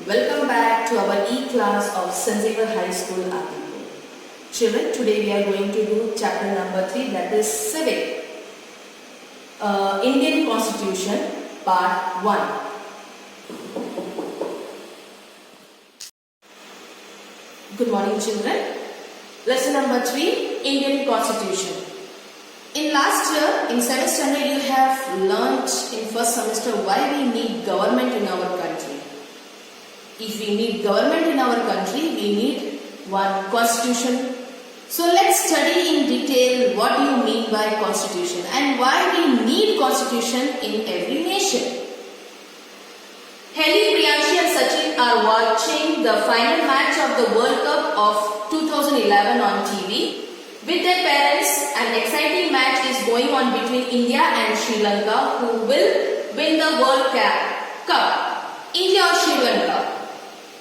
Welcome back to our E-class of St.Xaviers High School, Apipur. Children, today we are going to do chapter number 3, that is Civic. Indian Constitution, Part 1. Good morning, children. Lesson number 3, Indian Constitution. In last year, in 7th standard, you have learnt in first semester why we need government in our country. If we need government in our country, we need one constitution. So let's study in detail what do you mean by constitution and why we need constitution in every nation. Helly, Priyanshi and Sachin are watching the final match of the World Cup of 2011 on TV with their parents. An exciting match is going on between India and Sri Lanka, who will win the World Cup. India or Sri Lanka?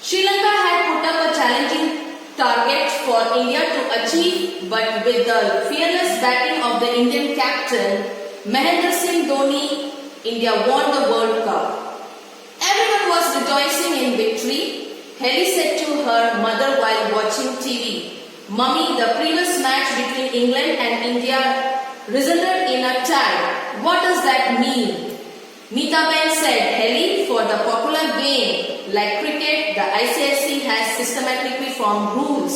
Sri Lanka had put up a challenging target for India to achieve, but with the fearless batting of the Indian captain Mahendra Singh Dhoni, India won the World Cup. Everyone was rejoicing in victory. Helly said to her mother while watching TV, "Mummy, the previous match between England and India resulted in a tie. What does that mean?" Meetaben said, "Helly, for the popular game like cricket, the ICSC has systematically formed rules.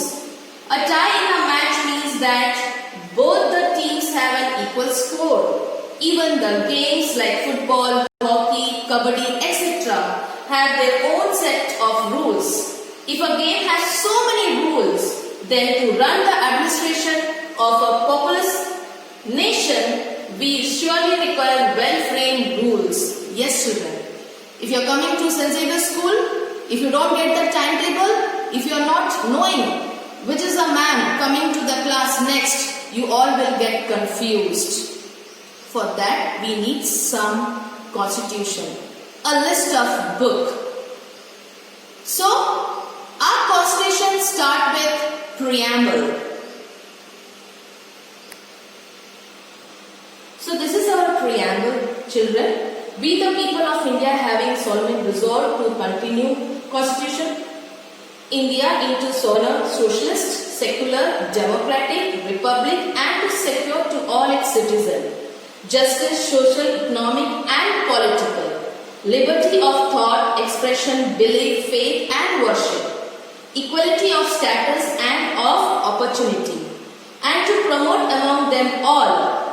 A tie in a match means that both the teams have an equal score. Even the games like football, hockey, kabaddi, etc. have their own set of rules. If a game has so many rules, then to run the administration of a populous nation, we surely require well-framed rules." Yes, children. If you are coming to St.Xaviers school, if you don't get the timetable, if you are not knowing which is the man coming to the class next, you all will get confused. For that, we need some constitution, a list of book. So, our constitution start with preamble. So, this is our preamble, children. We the people of India having solemn resolve to continue constitution India into socialist, secular, democratic republic and to secure to all its citizens justice, social, economic and political, liberty of thought, expression, belief, faith and worship, equality of status and of opportunity, and to promote among them all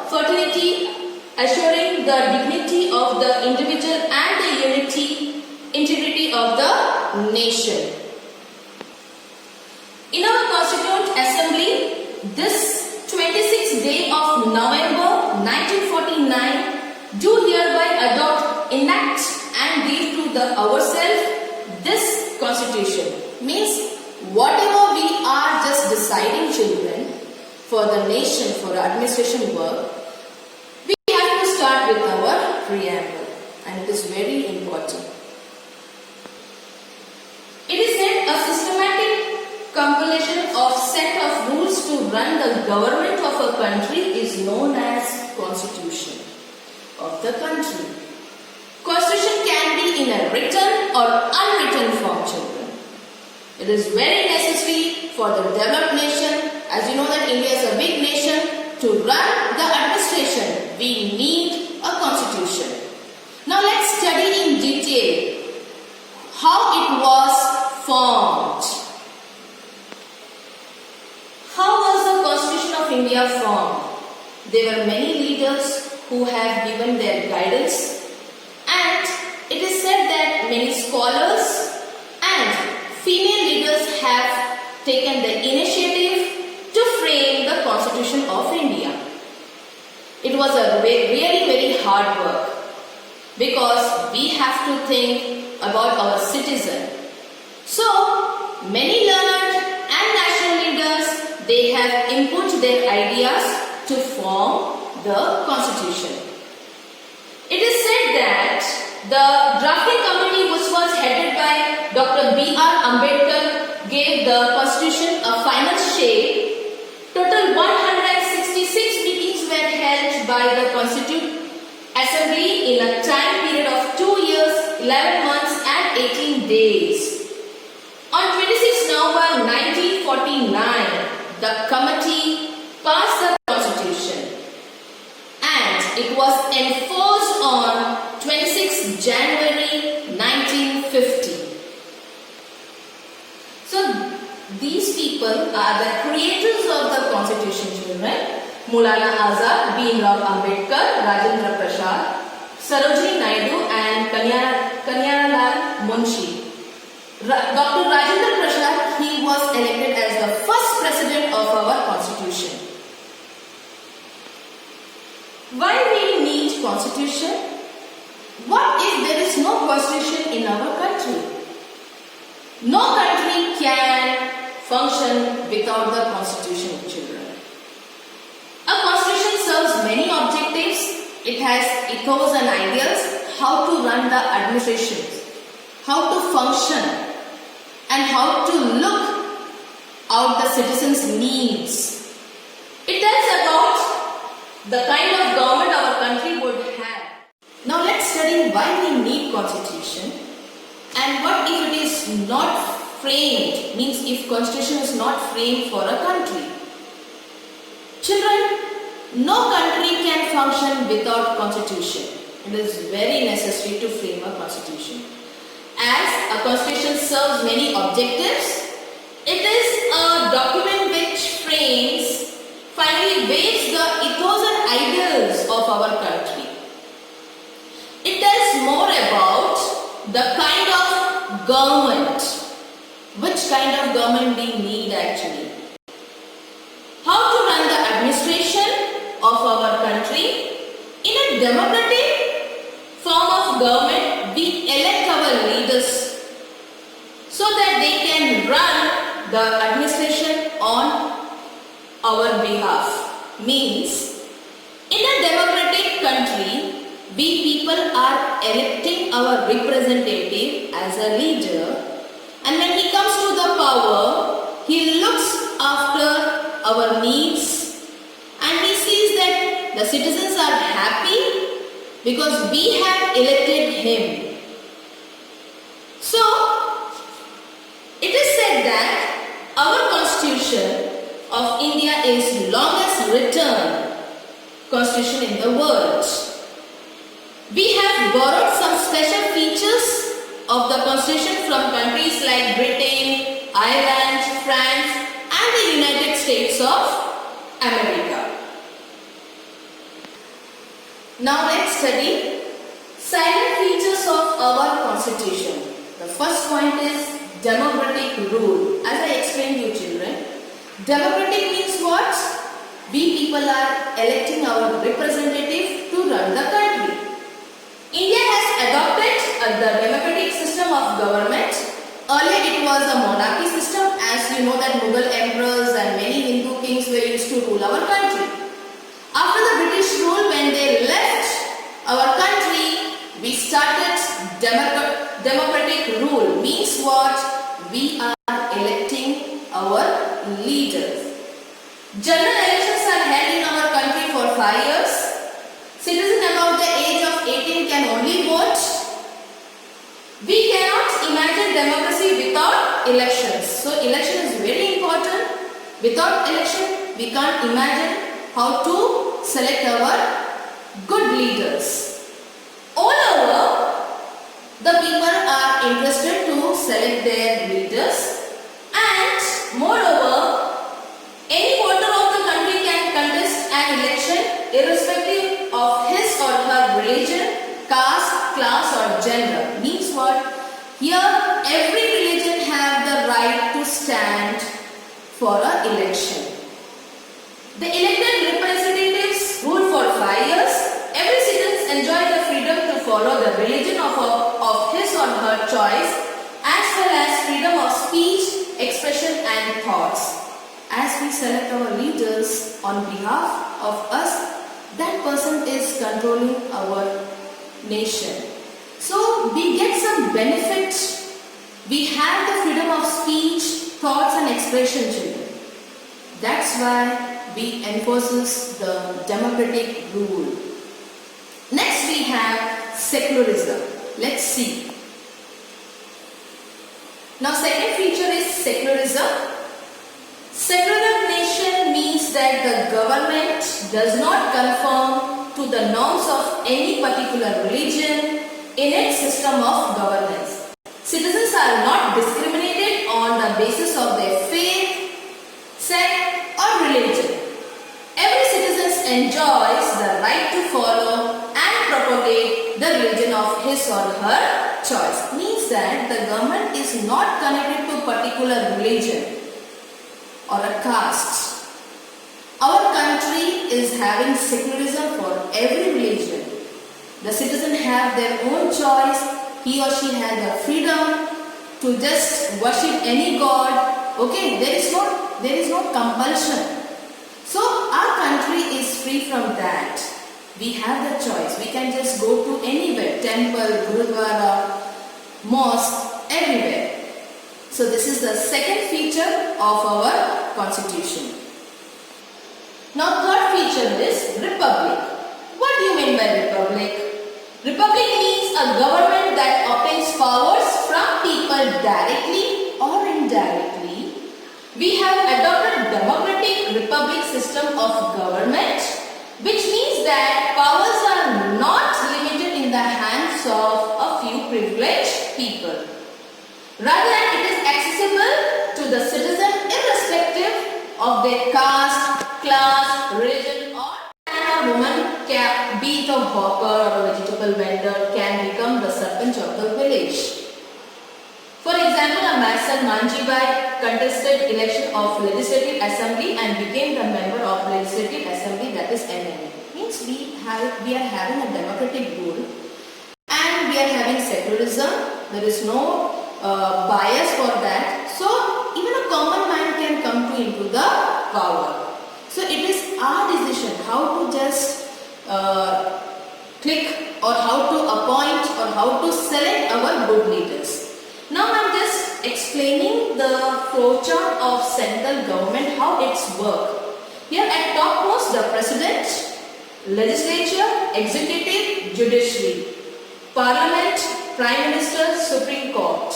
fraternity, assuring the dignity of the individual and the integrity of the nation. In our Constituent Assembly, this 26th day of November 1949, do hereby adopt, enact and give to ourselves this Constitution. Means whatever we are just deciding, children, for the nation, for administration work, start with our preamble, and it is very important. It is said a systematic compilation of set of rules to run the government of a country is known as constitution of the country. Constitution can be in a written or unwritten form, children. It is very necessary for the developed nation. As you know that India is a big nation. To run the administration, we need a constitution. Now let's study in detail how it was formed. How was the Constitution of India formed? There were many leaders who have given their guidance, and it is said that many scholars and female leaders have taken the initiative to frame the Constitution of India. It was a really very hard work because we have to think about our citizen. So, many learned and national leaders, they have input their ideas to form the Constitution. It is said that the drafting committee, which was headed by Dr. B.R. Ambedkar, gave the Constitution a final shape. Total 166 meetings were held by the Constituent Assembly in a time period of 2 years, 11 months and 18 days. 1949, the committee passed the constitution and it was enforced on 26 January 1950. So these people are the creators of the constitution, children. Maulana Azad, Bhimrao Ambedkar, Rajendra Prasad, Sarojini Naidu and Kanhaiyanlal Munshi. Dr. Rajendra Prasad, he was elected as the first president of our constitution. Why we need constitution? What if there is no constitution in our country? No country can function without the constitution, children. A constitution serves many objectives. It has ethos and ideals, how to run the administration, how to function, and how to look out the citizens' needs. It tells about the kind of government our country would have. Now let's study why we need constitution and what if it is not framed, means if constitution is not framed for a country. Children, no country can function without constitution. It is very necessary to frame a constitution. As a constitution serves many objectives, it is a document which frames, finally weighs the ethos and ideals of our country. It tells more about the kind of government, which kind of government we need actually. How to run the administration of our country. In a democratic form of government, we elect our leaders so that they can run the administration on our behalf. Means, in a democratic country, we people are electing our representative as a leader, and when he comes to the power, he looks after our needs and he sees that the citizens are happy because we have elected him. So, it is said that our constitution of India is longest written constitution in the world. We have borrowed some special features of the constitution from countries like Britain, Ireland, France and the United States of America. Now let's study silent features of our constitution. The first point is democratic rule. As I explained you children, democratic means what? We people are electing our representative to run the country. India has adopted the democratic system of government. Earlier it was a monarchy system, as you know that Mughal emperors and many Hindu kings were used to rule our country. After the British rule, when they left our country, we started democratic rule. Means what? We are electing our leaders. General elections are held in our country for 5 years. Citizens above the age of 18 can only vote. We cannot imagine democracy without elections. So election is very important. Without election, we can't imagine how to select our good leaders. All over, the people are interested to select their leaders, and moreover, any voter of the country can contest an election irrespective of his or her religion, caste, class or gender. Means what? Here every religion have the right to stand for an election. The elected representatives rule for 5 years. Every citizen enjoy the freedom to follow the religion of his or her choice, as well as freedom of speech, expression and thoughts. As we select our leaders on behalf of us, that person is controlling our nation. So we get some benefit. We have the freedom of speech, thoughts and expression, children. That's why we enforces the democratic rule. Next we have secularism. Let's see. Now second feature is secularism. Secular nation means that the government does not conform to the norms of any particular religion in its system of governance. Citizens are not discriminated on the basis of their faith, sect or religion. Every citizen enjoys the right to follow and propagate the religion of his or her choice. Means that the government is not connected to particular religion or a caste. Our country is having secularism for every religion. The citizen have their own choice. He or she has the freedom to just worship any god. Okay, there is no compulsion. So our country is free from that. We have the choice. We can just go to anywhere, temple, gurudwara, mosque, everywhere. So this is the second feature of our constitution. Now third feature is republic. What do you mean by republic? Republic means a government that obtains powers from people directly or indirectly. We have adopted democratic republic system of government, which means that powers are not limited in the hands of a few privileged people. Rather, it is accessible to the citizen irrespective of their caste, class, religion or a woman can be it a hawker or a vegetable vendor can become the sarpanch of the village. For example, a Mason Manjibai contested election of legislative assembly and became the member of legislative assembly, that is MNA. Means we are having a democratic rule and we are having secularism. There is no bias for that. So even a common man can come into the power. So it is our decision how to just click or how to appoint or how to select our good leaders. Now I am just explaining the flowchart of central government, how it's work. Here at topmost the president, legislature, executive, judiciary, parliament, prime minister, supreme court,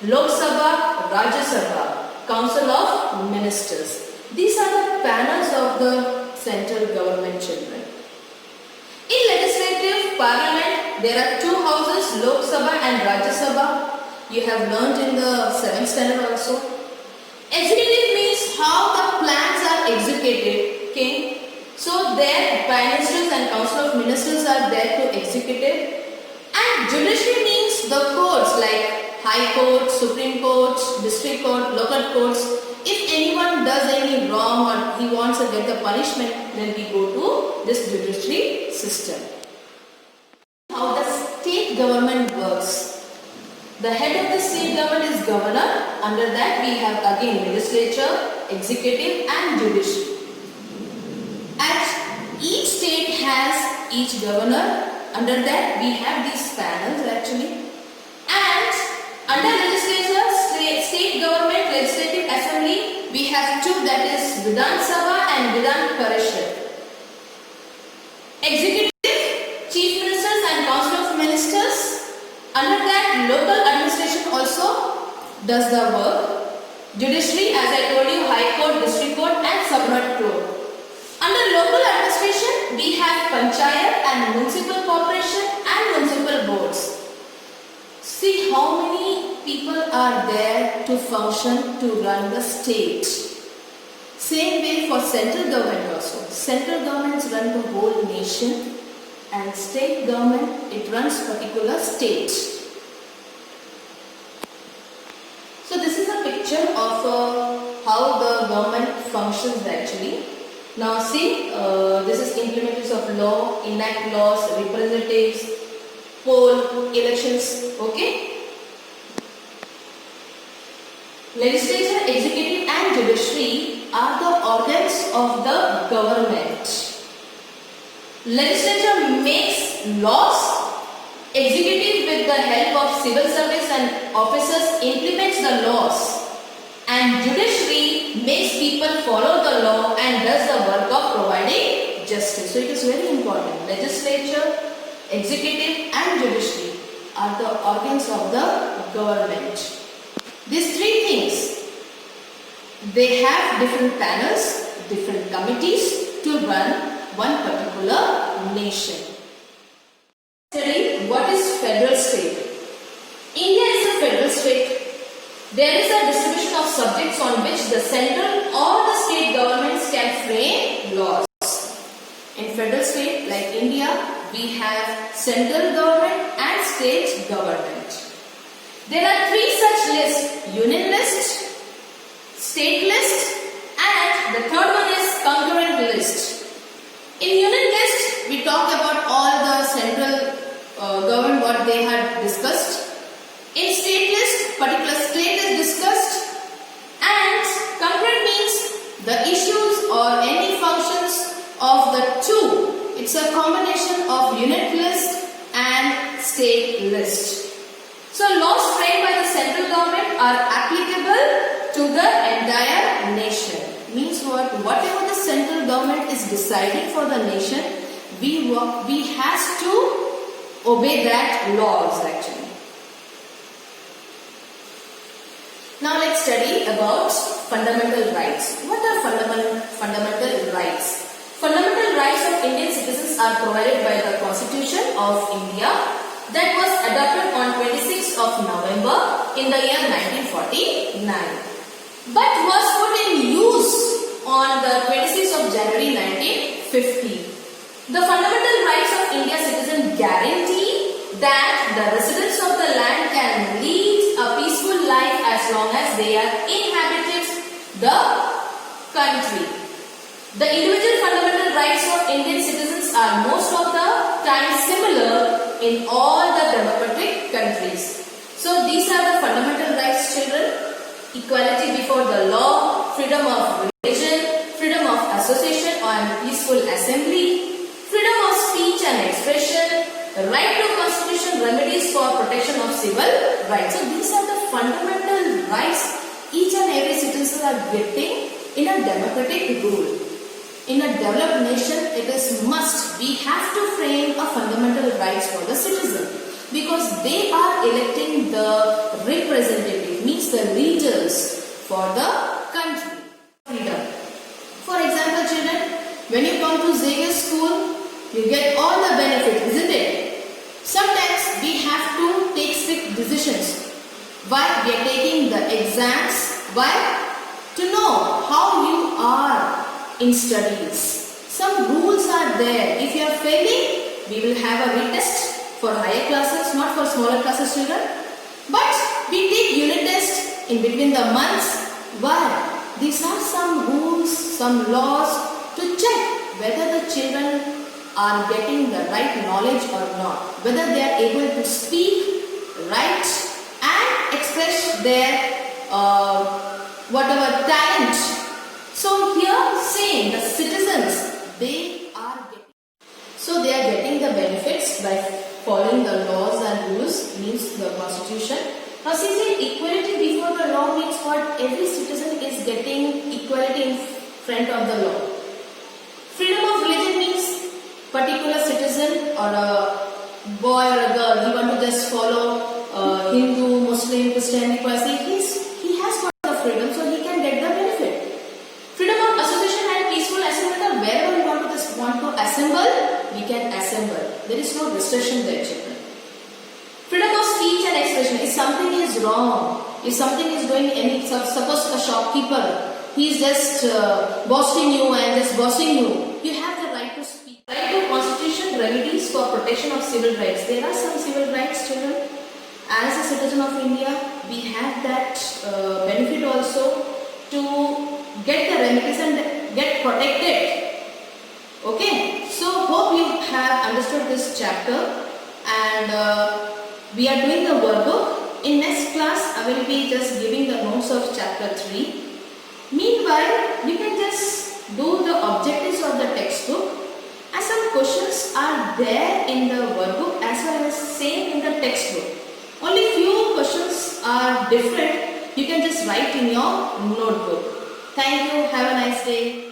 Lok Sabha, Rajya Sabha, council of ministers. These are the panels of the central government children. In legislative parliament, there are two houses, Lok Sabha and Rajya Sabha. You have learnt in the 7th standard also. Executive means how the plans are executed. Okay? So there prime ministers and council of ministers are there to execute it. And judiciary means the courts like High Court, Supreme Court, District Court, local courts. If anyone does any wrong or he wants to get the punishment, then we go to this judiciary system. How the state government works. The head of the state government is governor. Under that we have again legislature, executive and judiciary. At each state has each governor. Under that we have these panels actually. And under legislature, state government, legislative assembly, we have two, that is Vidhan Sabha and Vidhan Parishad. Executive, chief ministers and council of ministers. Under that, local administration also does the work. Judiciary, as I told you, High Court, District Court and Supreme Court. Under local administration, we have Panchayat and Municipal Corporation and Municipal Boards. See how many people are there to function to run the state. Same way for central government also. Central governments run the whole nation. And state government, it runs particular state. So this is a picture of how the government functions actually. Now see, this is implementers of law, enact laws, representatives, poll, elections, okay. Legislature, executive and judiciary are the organs of the government. Legislature makes laws, executive with the help of civil service and officers implements the laws, and judiciary makes people follow the law and does the work of providing justice. So it is very important. Legislature, executive and judiciary are the organs of the government. These three things, They have different panels, different committees to run one particular nation. Study what is federal state. India is a federal state. There is a distribution of subjects on which the central or the state governments can frame laws. In federal state like India, we have central government and state government. There are three such lists: union list, state list, and the third one is concurrent list. In union list, we talk about all the central government what they had discussed. In state list, particular state is discussed, and concurrent means the issues or any functions of the two. It's a combination of unit list and state list. So laws framed by the central government are applicable to the entire nation. Means what? Whatever the central government is deciding for the nation, we has to obey that laws actually. Now let's study about fundamental rights. What are fundamental rights? Fundamental rights of Indian citizens are provided by the Constitution of India that was adopted on 26th of November in the year 1949 but was put in use on the 26th of January 1950. The fundamental rights of Indian citizens guarantee that the residents of the land can lead a peaceful life as long as they are inhabited the country. The individual fundamental rights of Indian citizens are most of the time similar in all the democratic countries. So these are the fundamental rights, children: equality before the law, freedom of religion, freedom of association and peaceful assembly, freedom of speech and expression, right to constitutional remedies for protection of civil rights. So these are the fundamental rights each and every citizen are getting in a democratic rule. In a developed nation, it is must. We have to frame a fundamental rights for the citizen because they are electing the representative, means the leaders for the country. Freedom. For example, children, when you come to St.Xaviers school, you get all the benefits, isn't it? Sometimes we have to take strict decisions. Why? We are taking the exams. Why? To know how you are in studies. Some rules are there. If you are failing, we will have a retest for higher classes, not for smaller classes, children. But we take unit test in between the months. Why? These are some rules, some laws to check whether the children are getting the right knowledge or not, whether they are able to speak, write and express their whatever talent. So here same, the citizens, they are getting the benefits by following the laws and rules, means the constitution. Now since equality before the law means what? Every citizen is getting equality in front of the law. Freedom of religion means particular citizen or a boy or a girl, he want to just follow Hindu, Muslim, Christian, he has got the freedom, so he can get the benefit. Freedom of association and peaceful assembly, wherever we want to assemble, we can assemble. There is no restriction there, children. Freedom of speech and expression. If something is wrong, if something is going any, suppose a shopkeeper, he is just boasting you and just bossing you, you have the right to speak. Right to constitution remedies for protection of civil rights. There are some civil rights, children. As a citizen of India, we have that benefit also to get the remedies and get protected. Okay, so hope you have understood this chapter and we are doing the workbook. In next class, I will be just giving the notes of chapter 3. Meanwhile, you can just do the objectives of the textbook and some questions are there in the workbook as well as same in the textbook. Only few questions are different. You can just write in your notebook. Thank you. Have a nice day.